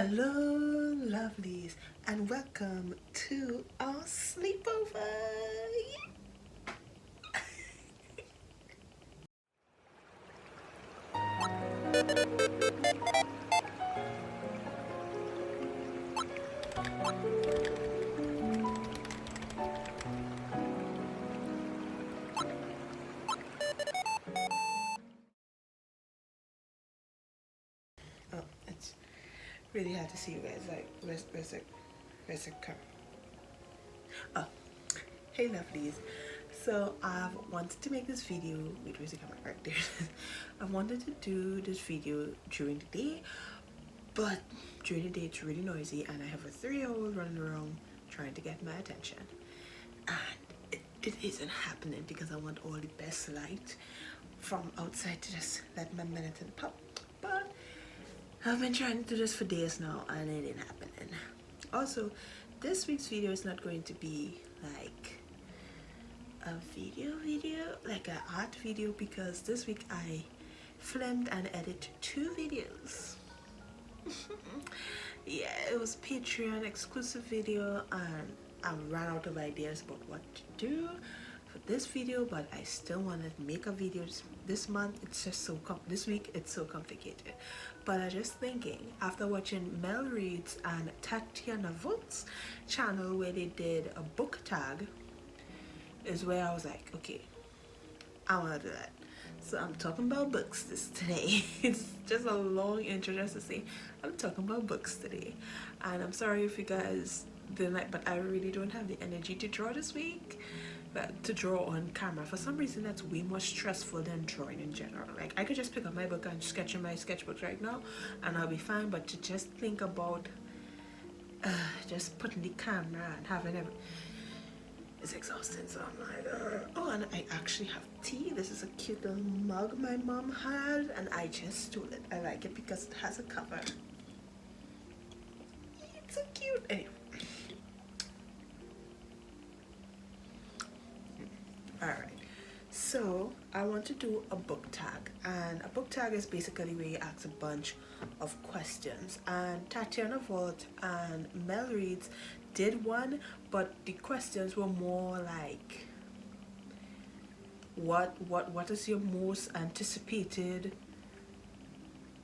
Hello, lovelies, and welcome to our sleepover. Oh, it's really hard to see you guys. Like, where's the camera? Oh, hey, lovelies. So I've wanted to make this video. Wait, where's the camera? Right there. I wanted to do this video during the day, but during the day it's really noisy, and I have a 3-year-old running around trying to get my attention, and it isn't happening because I want all the best light from outside to just let my melatonin pop. But I've been trying to do this for days now and it ain't happening. Also, this week's video is not going to be like a video, like an art video, because this week I filmed and edited 2 videos. Yeah, it was Patreon exclusive video and I ran out of ideas about what to do for this video, but I still wanted to make a video this month. It's just so this week it's so complicated. But I was just thinking, after watching Mel Reed's and Tatiana Volt's channel where they did a book tag, is where I was like, okay, I want to do that. So I'm talking about books today. It's just a long intro just to say I'm talking about books today. And I'm sorry if you guys didn't like, but I really don't have the energy to draw this week. But to draw on camera, for some reason, that's way more stressful than drawing in general. Like, I could just pick up my book and sketch in my sketchbook right now and I'll be fine. But to just think about just putting the camera and having everything, it's exhausting. So I'm like, oh, and I actually have tea. This is a cute little mug my mom had and I just stole it. I like it because it has a cover. It's so cute. Anyway. Alright, so I want to do a book tag, and a book tag is basically where you ask a bunch of questions, and Tatiana Volt and Mel Reeds did one, but the questions were more like what is your most anticipated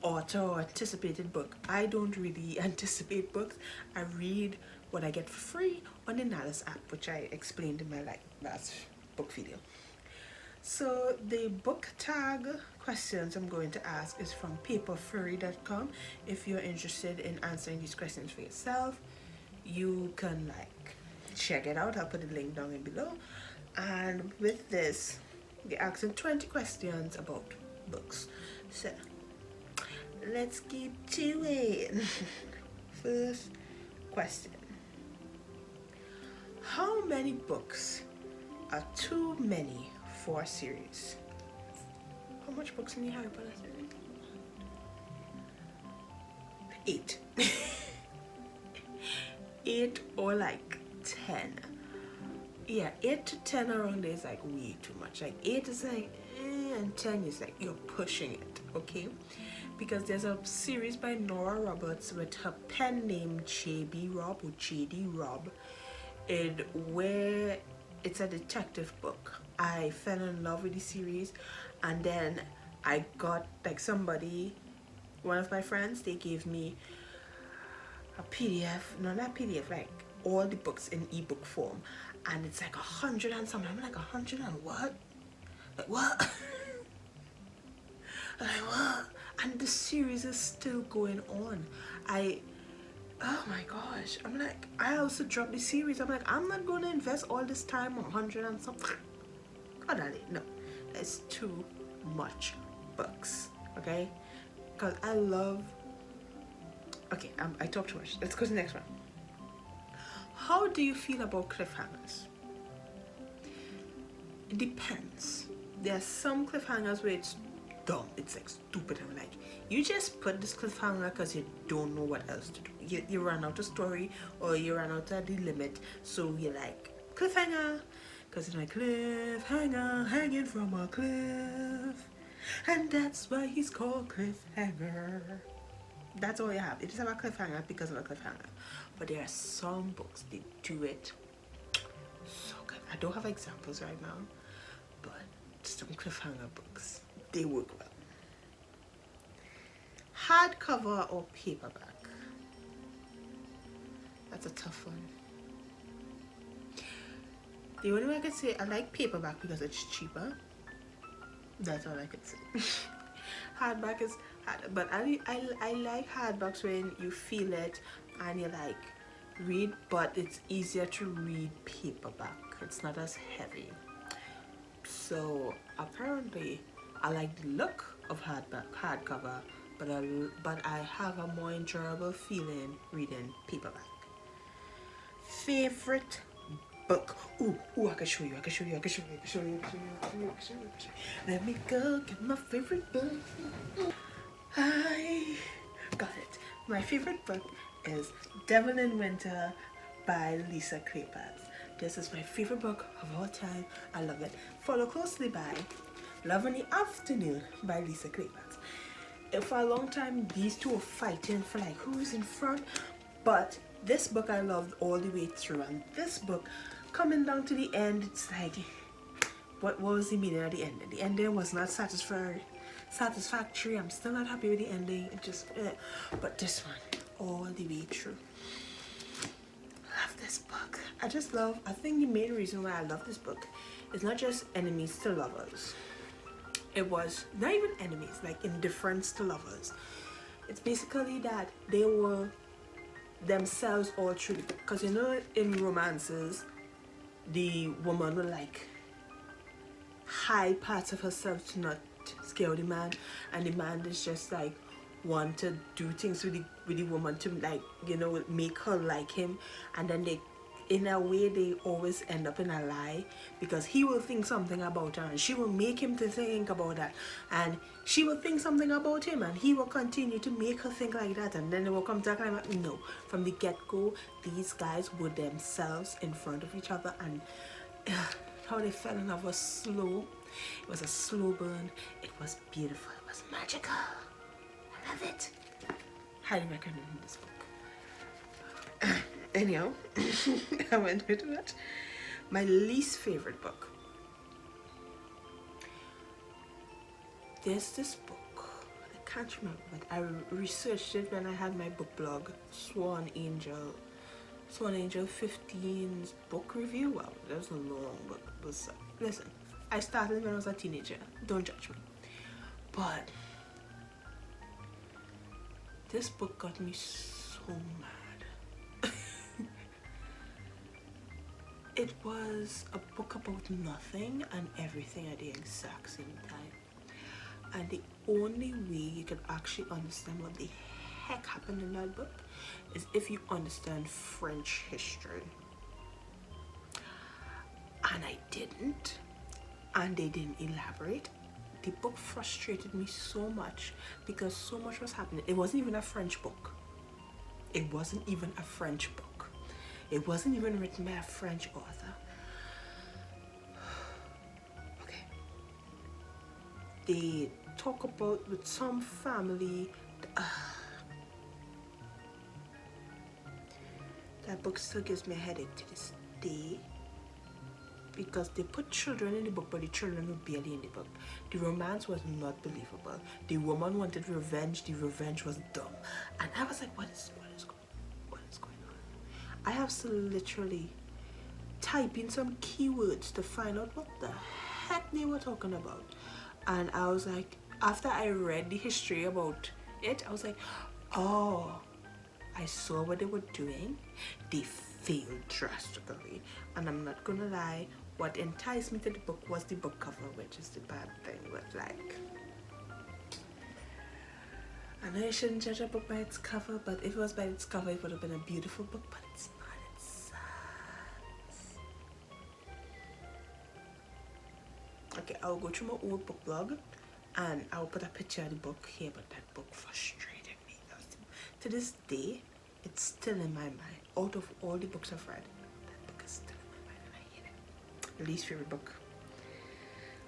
author or anticipated book. I don't really anticipate books. I read what I get for free on the Nalus app, which I explained in my last book video. So the book tag questions I'm going to ask is from paperfurry.com. If you're interested in answering these questions for yourself, you can like check it out. I'll put the link down in below. And with this, they're asking 20 questions about books. So let's get to it. First question: how many books are too many for a series? How much books in the Harry Potter series? 8. 8 or like 10. Yeah, 8 to 10 around there is like way too much. Like 8 is like and 10 is like you're pushing it, okay? Because there's a series by Nora Roberts with her pen name JB Robb or JD Robb, where it's a detective book. I fell in love with the series, and then I got like one of my friends, they gave me a PDF, no, not PDF, like all the books in ebook form, and it's like 100 and something. I'm like, 100 and what? Like what? Like what? And the series is still going on. Oh my gosh, I'm like, I also dropped the series. I'm like, I'm not going to invest all this time on 100 and something. God, no, it's too much books, okay? Because I love, okay, I talk too much. Let's go to the next one. How do you feel about cliffhangers? It depends. There are some cliffhangers where it's dumb, it's like stupid. I'm like, you just put this cliffhanger because you don't know what else to do. You run out of story or you run out of the limit, so you're like, cliffhanger, because it's like cliffhanger hanging from a cliff, and that's why he's called Cliffhanger. That's all you have. It just have a cliffhanger because of a cliffhanger. But there are some books, they do it so good. I don't have examples right now, but some cliffhanger books, they work well. Hardcover or paperback? That's a tough one. The only way I could say I like paperback because it's cheaper. That's all I could say. Hardback is hard, but I like hardbacks when you feel it and you like read, but it's easier to read paperback. It's not as heavy. So apparently I like the look of hardcover, but I have a more enjoyable feeling reading paperback. Favorite book? Ooh, I can show you. Let me go get my favorite book. I got it. My favorite book is Devil in Winter by Lisa Kleypas. This is my favorite book of all time. I love it. Followed closely by Love in the Afternoon by Lisa Kleypas. For a long time, these two were fighting for like who's in front, but this book I loved all the way through, and this book coming down to the end, it's like, what was the meaning of the ending? The ending was not satisfactory. I'm still not happy with the ending. It just, but this one, all the way through. Love this book. I think the main reason why I love this book is not just enemies to lovers. It was not even enemies, like indifference to lovers. It's basically that they were themselves all through, because you know in romances the woman will like hide parts of herself to not scare the man, and the man is just like want to do things with the woman to like, you know, make her like him, and then they, in a way, they always end up in a lie, because he will think something about her and she will make him to think about that, and she will think something about him and he will continue to make her think like that, and then they will come to a climax. No, from the get-go these guys were themselves in front of each other, and how they fell in love was slow. It was a slow burn. It was beautiful. It was magical. I love it. Highly recommend this book. Anyhow, I went into that. My least favorite book. There's this book. I can't remember, but I researched it when I had my book blog, Swan Angel 15's book review. Wow, that was a long book. But listen, I started when I was a teenager. Don't judge me. But this book got me so mad. It was a book about nothing and everything at the exact same time. And the only way you can actually understand what the heck happened in that book is if you understand French history. And I didn't. And they didn't elaborate. The book frustrated me so much because so much was happening. It wasn't even a French book. It wasn't even a French book. It wasn't even written by a French author. Okay. They talk about with some family. That book still gives me a headache to this day, because they put children in the book, but the children were barely in the book. The romance was not believable. The woman wanted revenge. The revenge was dumb. And I was like, what is going on? I have to literally type in some keywords to find out what the heck they were talking about. And I was like, after I read the history about it, I was like, oh, I saw what they were doing. They failed drastically. And I'm not gonna lie, what enticed me to the book was the book cover, which is the bad thing. But like, I know you shouldn't judge a book by its cover, but if it was by its cover, it would have been a beautiful book, but it's not. It sucks. Okay, I'll go through my old book blog and I'll put a picture of the book here, but that book frustrated me. To this day, it's still in my mind. Out of all the books I've read, that book is still in my mind and I hate it. Least favorite book.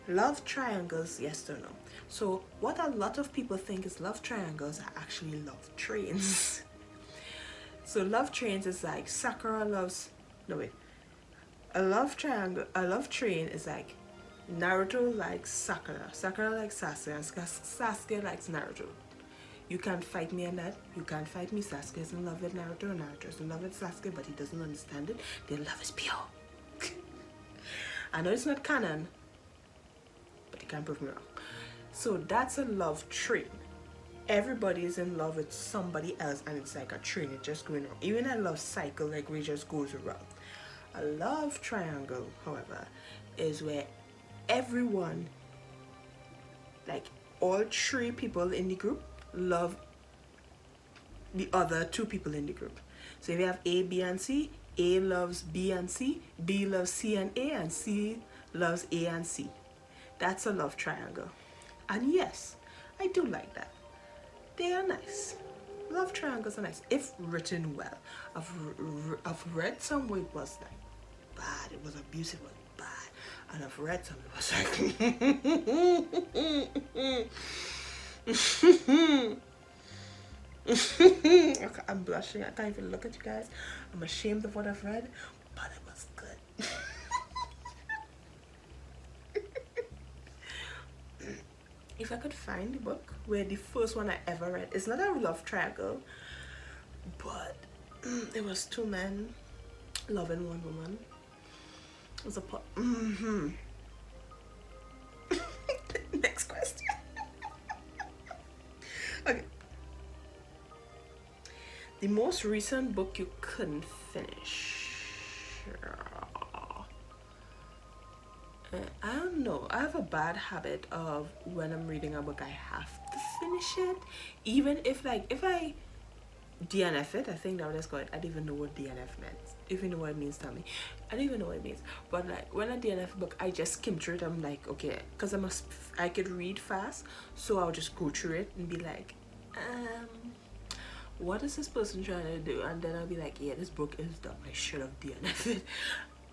Love triangles, yes or no? So what a lot of people think is love triangles are actually love trains. So love trains is like Sakura loves, no wait, a love train is like Naruto likes Sakura, Sakura likes Sasuke, and Sasuke likes Naruto. You can't fight me on that. You can't fight me. Sasuke is in love with Naruto, and Naruto is in love with Sasuke, but he doesn't understand it. Their love is pure. I know it's not canon, but you can't prove me wrong. So that's a love train. Everybody is in love with somebody else, and it's like a train. It's just going around. Even a love cycle, like where it just goes around. A love triangle, however, is where everyone, like all three people in the group, love the other two people in the group. So if you have A, B, and C, A loves B and C, B loves C and C loves A and C. That's a love triangle. And yes, I do like that. They are nice. Love triangles are nice if written well. I've read some where it was like bad, it was abusive, it was bad. And I've read some it was like okay, I'm blushing. I can't even look at you guys. I'm ashamed of what I've read, but it was good. If I could find the book where the first one I ever read, it's not a love triangle, but it was two men loving one woman. It was a Next question. Okay. The most recent book you couldn't finish. I don't know. I have a bad habit of when I'm reading a book, I have to finish it. Even if I DNF it, I think that was called. I don't even know what DNF meant. If you know what it means, tell me. I don't even know what it means. But like when I DNF a book, I just skim through it. I'm like, okay, because I could read fast, so I'll just go through it and be like, what is this person trying to do? And then I'll be like, yeah, this book is dumb. I should have DNF it.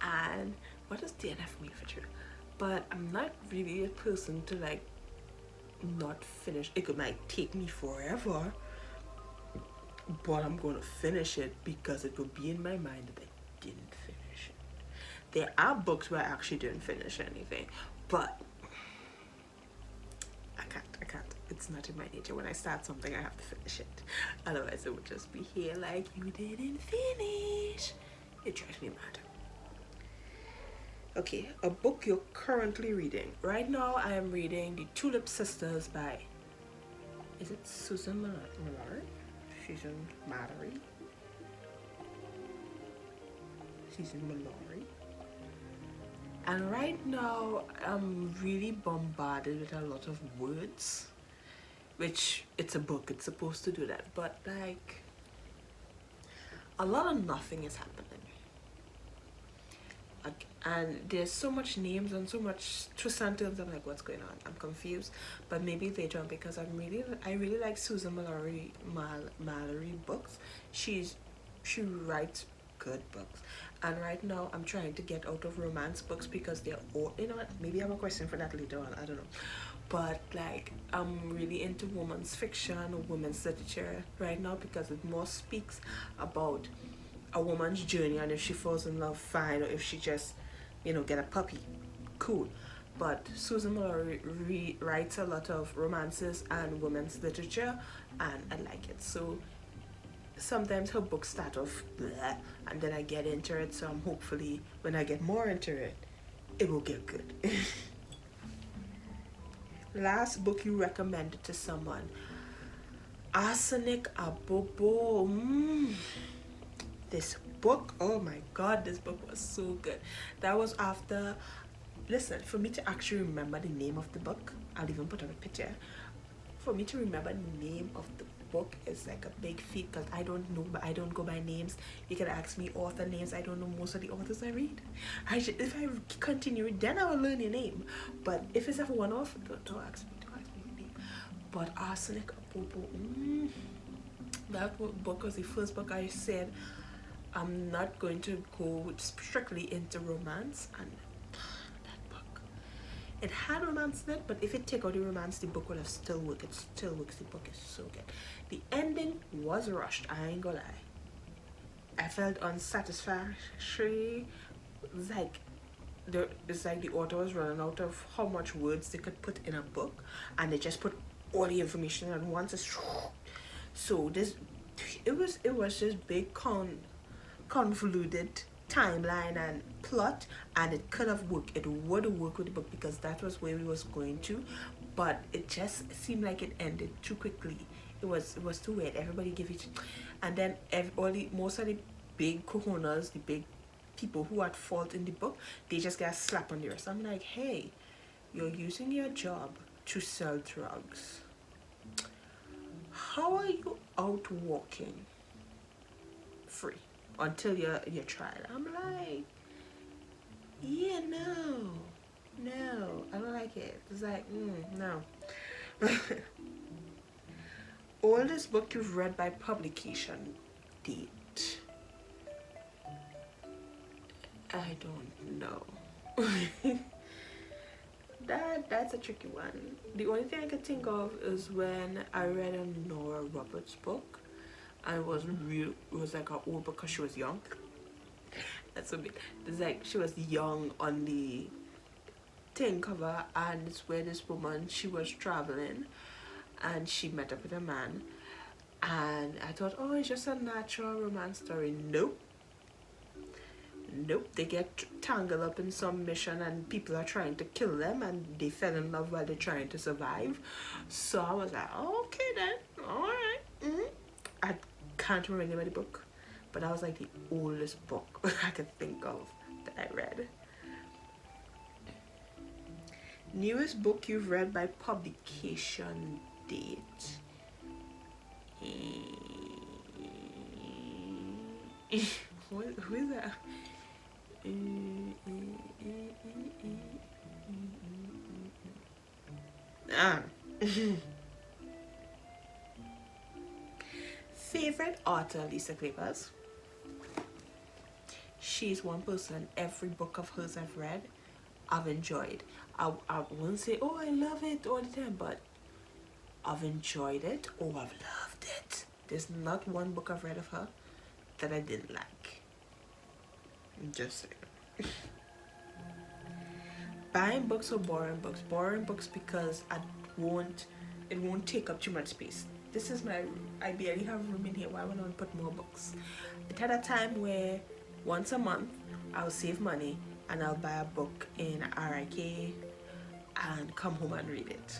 And what does DNF mean for you? But I'm not really a person to like not finish. It might take me forever, but I'm gonna finish it because it will be in my mind that I didn't finish it. There are books where I actually didn't finish anything, but I can't. It's not in my nature. When I start something, I have to finish it. Otherwise, it would just be here like, you didn't finish. It drives me mad. Okay, a book you're currently reading. Right now, I am reading The Tulip Sisters by, is it Susan Mallory? Susan Mallory. And right now, I'm really bombarded with a lot of words, which it's a book, it's supposed to do that, but like, a lot of nothing is happening. And there's so much names and so much twist and turns. I'm like, what's going on? I'm confused. But maybe later on, because I really like Susan Mallory books. She writes good books. And right now I'm trying to get out of romance books because they're all, you know what, maybe I have a question for that later on, I don't know. But like, I'm really into women's fiction or women's literature right now because it more speaks about a woman's journey, and if she falls in love, fine, or if she just, you know, get a puppy, cool. But Susan Mallory writes a lot of romances and women's literature, and I like it. So sometimes her books start off bleh, and then I get into it, so I'm hopefully when I get more into it, it will get good. Last book you recommended to someone. Arsenic Abobo. This book, oh my god, this book was so good. That was after, listen, for me to actually remember the name of the book, I'll even put on a picture. For me to remember the name of the book is like a big feat because I don't know, but I don't go by names. You can ask me author names. I don't know most of the authors I read. If I continue, then I will learn your name. But if it's a one-off, don't ask me your name. But Arsenic Abobo, that book was the first book I said I'm not going to go strictly into romance, and that book, It had romance in it, but if it take out the romance, the book would have still worked. It still works. The book is so good. The ending was rushed. I ain't gonna lie. I felt unsatisfactory. It's like it's like the author was running out of how much words they could put in a book, and they just put all the information at once. So it was this big convoluted timeline and plot, and it could have worked. It would have worked with the book because that was where we was going to, but it just seemed like it ended too quickly. It was too weird. Everybody give it, and then most of the big cojones, the big people who are at fault in the book, they just get a slap on the wrist. I'm like, hey, you're using your job to sell drugs. How are you out walking free until you're tried? I'm like, yeah, no, I don't like it. It's like, no. Oldest book you've read by publication date? I don't know. That's a tricky one. The only thing I could think of is when I read a Nora Roberts book. And it wasn't real. It was like her old book because she was young. That's so big. It's like she was young on the thing cover, and it's where this woman, she was traveling and she met up with a man, and I thought, oh, it's just a natural romance story. Nope, they get tangled up in some mission and people are trying to kill them, and they fell in love while they're trying to survive. So I was like, oh, okay then, all right. I can't remember the name of the book, but that was like the oldest book I could think of that I read. Newest book you've read by publication date? Who is that? Favorite author, Lisa Kleypas. She's one person, every book of hers I've read, I've enjoyed. I won't say, oh, I love it all the time, but I've enjoyed it. Oh, I've loved it. There's not one book I've read of her that I didn't like. Just saying. Buying books or borrowing books? Borrowing books because it won't take up too much space. This is I barely have room in here. Why would I put more books? It had a time where once a month I'll save money and I'll buy a book in RIK and come home and read it.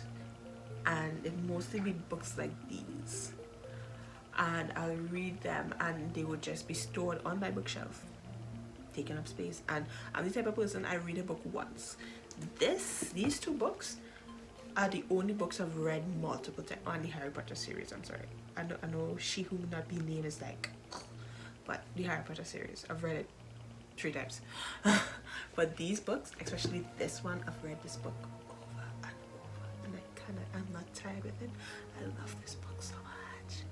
And it mostly be books like these. And I'll read them and they would just be stored on my bookshelf, taking up space. And I'm the type of person, I read a book once. These two books are the only books I've read multiple times on the Harry Potter series. I'm sorry. I know She Who Will Not Be Named is like, but the Harry Potter series, I've read it 3 times. But these books, especially this one, I've read this book over and over, and I'm not tired with it. I love this book so much.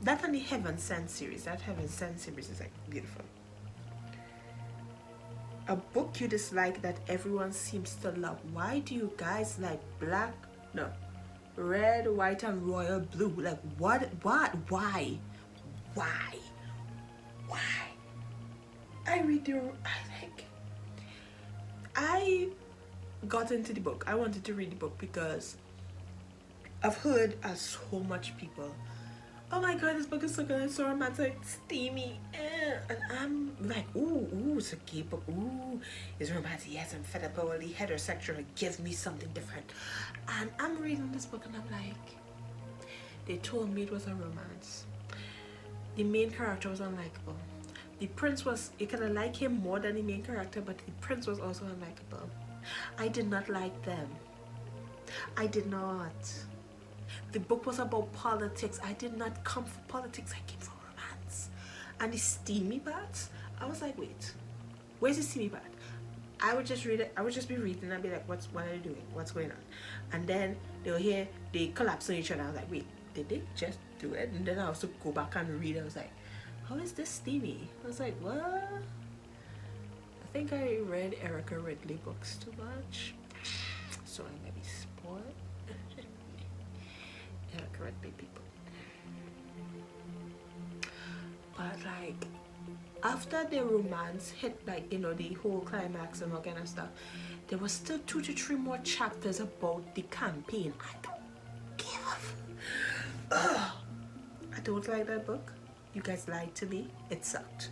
That and the Heaven Sent series. That Heaven Sent series is like beautiful. A book you dislike that everyone seems to love. Why do you guys like red, white, and royal blue? Like what? Why? I got into the book. I wanted to read the book because I've heard so much people, oh my god, this book is so good, it's so romantic, steamy, and I'm like, ooh, it's a gay book, ooh, it's romantic, yes, I'm fed up with the heterosexual, give me something different. And I'm reading this book and I'm like, they told me it was a romance. The main character was unlikable. The prince was, you kind of like him more than the main character, but the prince was also unlikable. I did not like them. I did not. The book was about politics. I did not come for politics. I came for romance. And the steamy parts, I was like, wait, where's the steamy part? I would just read it. I would just be reading and I'd be like, what are they doing? What's going on? And then they'll hear they collapse on each other. I was like, wait, did they just do it? And then I also go back and read. I was like, how is this steamy? I was like, what? I think I read Erica Ridley books too much. story may be spoiled. Yeah, correct me, people. But like, after the romance hit, like, you know, the whole climax and all kind of stuff, there was still 2 to 3 more chapters about the campaign. I don't give a Ugh. I don't like that book. You guys lied to me. It sucked.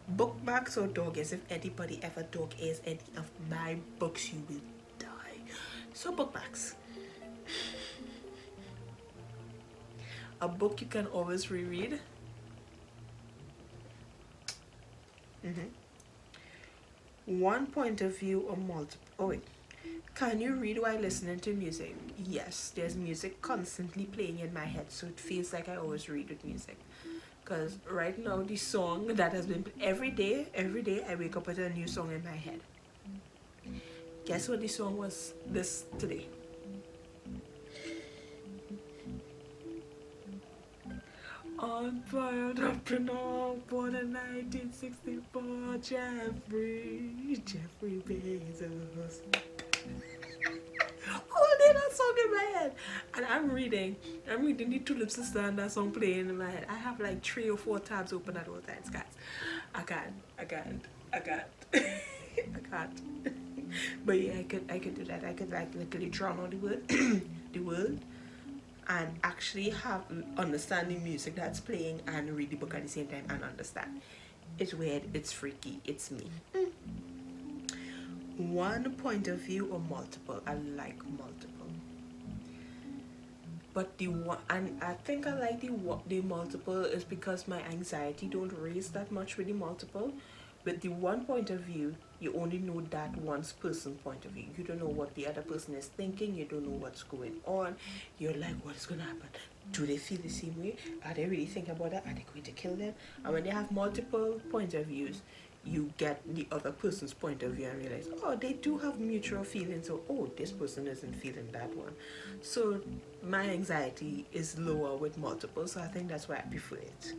Bookmarks or dog ears. If anybody ever dog ears any of my books, you will die. So bookmarks. A book you can always reread. One point of view or multiple. Oh wait. Can you read while listening to music? Yes, there's music constantly playing in my head, so it feels like I always read with music. Because right now, the song that has been every day, I wake up with a new song in my head. Guess what the song was this today? On fired up and all, born in 1964, Jeffrey Bezos. Holding that song in my head, and I'm reading the Tulip Sister and that song playing in my head. I have like 3 or 4 tabs open at all times, guys. I can't. I can't. But yeah, I could do that. I could like literally drown out the word, and actually understand the music that's playing and read the book at the same time and understand. It's weird. It's freaky. It's me. One point of view or multiple? I like multiple. But the one, and I think I like the multiple is because my anxiety don't raise that much with the multiple. With the one point of view, you only know that one person's point of view. You don't know what the other person is thinking. You don't know what's going on. You're like, what is going to happen? Do they feel the same way? Are they really thinking about that? Are they going to kill them? And when they have multiple point of views, you get the other person's point of view and realize, oh, they do have mutual feelings. So, oh, this person isn't feeling that one. So my anxiety is lower with multiple. So I think that's why I prefer it.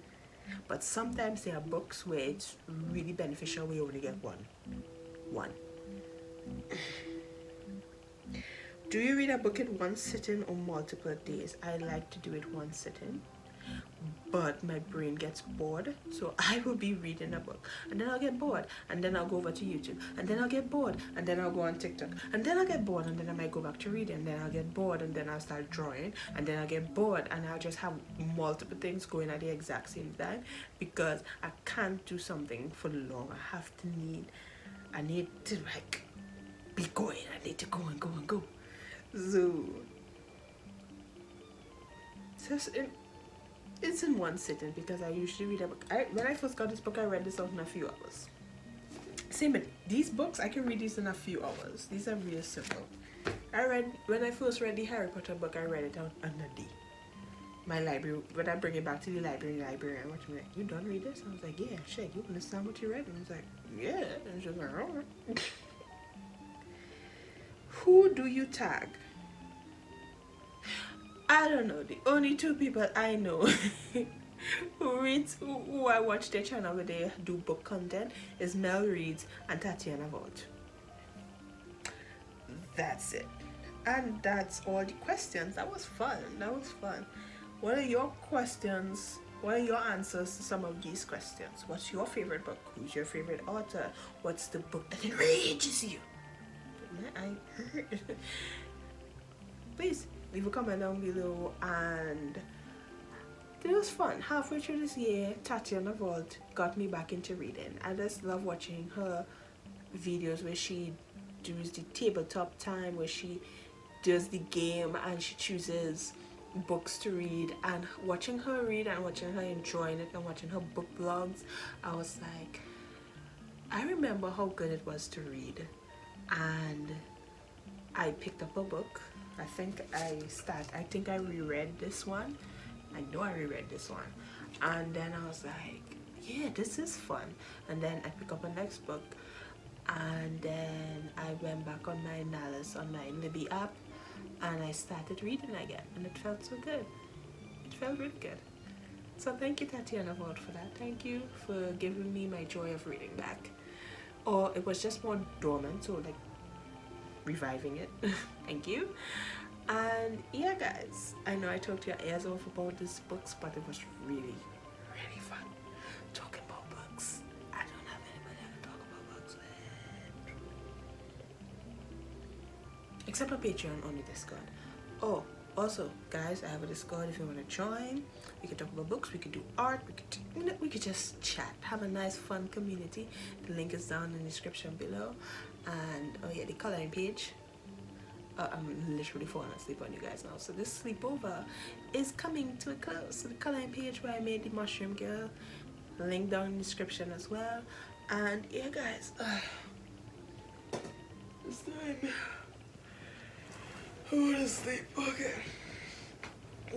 But sometimes there are books where it's really beneficial where you only get one. Do you read a book in one sitting or multiple days? I like to do it one sitting, but my brain gets bored, so I will be reading a book and then I'll get bored and then I'll go over to YouTube and then I'll get bored and then I'll go on TikTok and then I'll get bored and then I might go back to reading and then I'll get bored and then I'll start drawing and then I'll get bored and I'll just have multiple things going at the exact same time because I can't do something for long. I need to like be going. I need to go and go and go. So it's in one sitting because I usually read a book. When I first got this book, I read this out in a few hours. Same with these books, I can read these in a few hours. These are real simple. When I first read the Harry Potter book, I read it out in a day. My library, when I bring it back to the library, and watch me like, you done read this? I was like, yeah, shit, you understand what you read? And I was like, yeah. And she was like, all right. Who do you tag? I don't know. The only 2 people I know who I watch their channel where they do book content is Mel Reads and Tatiana Vault. That's it. And that's all the questions. That was fun. What are your questions? What are your answers to some of these questions? What's your favorite book? Who's your favorite author? What's the book that enrages you? Please leave a comment down below. And it was fun. Halfway through this year, Tatiana Vault got me back into reading. I just love watching her videos where she does the tabletop time, where she does the game and she chooses books to read, and watching her read and watching her enjoying it and watching her book blogs, I was like, I remember how good it was to read. And I picked up a book. I think I reread this one. I know I reread this one. And then I was like, yeah, this is fun. And then I picked up a next book. And then I went back on my Nalus on my Libby app and I started reading again. And it felt so good. It felt really good. So thank you, Tatiana Vault, for that. Thank you for giving me my joy of reading back. Or it was just more dormant, so like reviving it. Thank you. And yeah, guys, I know I talked your ears off about these books, but it was really, really fun talking about books. I don't have anybody I can talk about books with, except for Patreon on the Discord. Oh, also, guys, I have a Discord if you want to join. We could talk about books, we could do art, we could just chat, have a nice fun community. The link is down in the description below. And oh yeah, the coloring page. I'm literally falling asleep on you guys now. So this sleepover is coming to a close. So the coloring page where I made the mushroom girl, link down in the description as well. And yeah, guys, it's time. I want to sleep. Okay.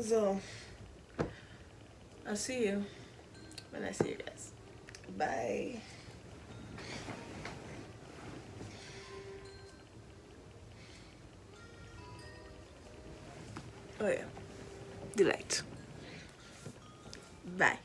So I'll see you when I see you guys. Bye. Oh yeah, the light. Bye.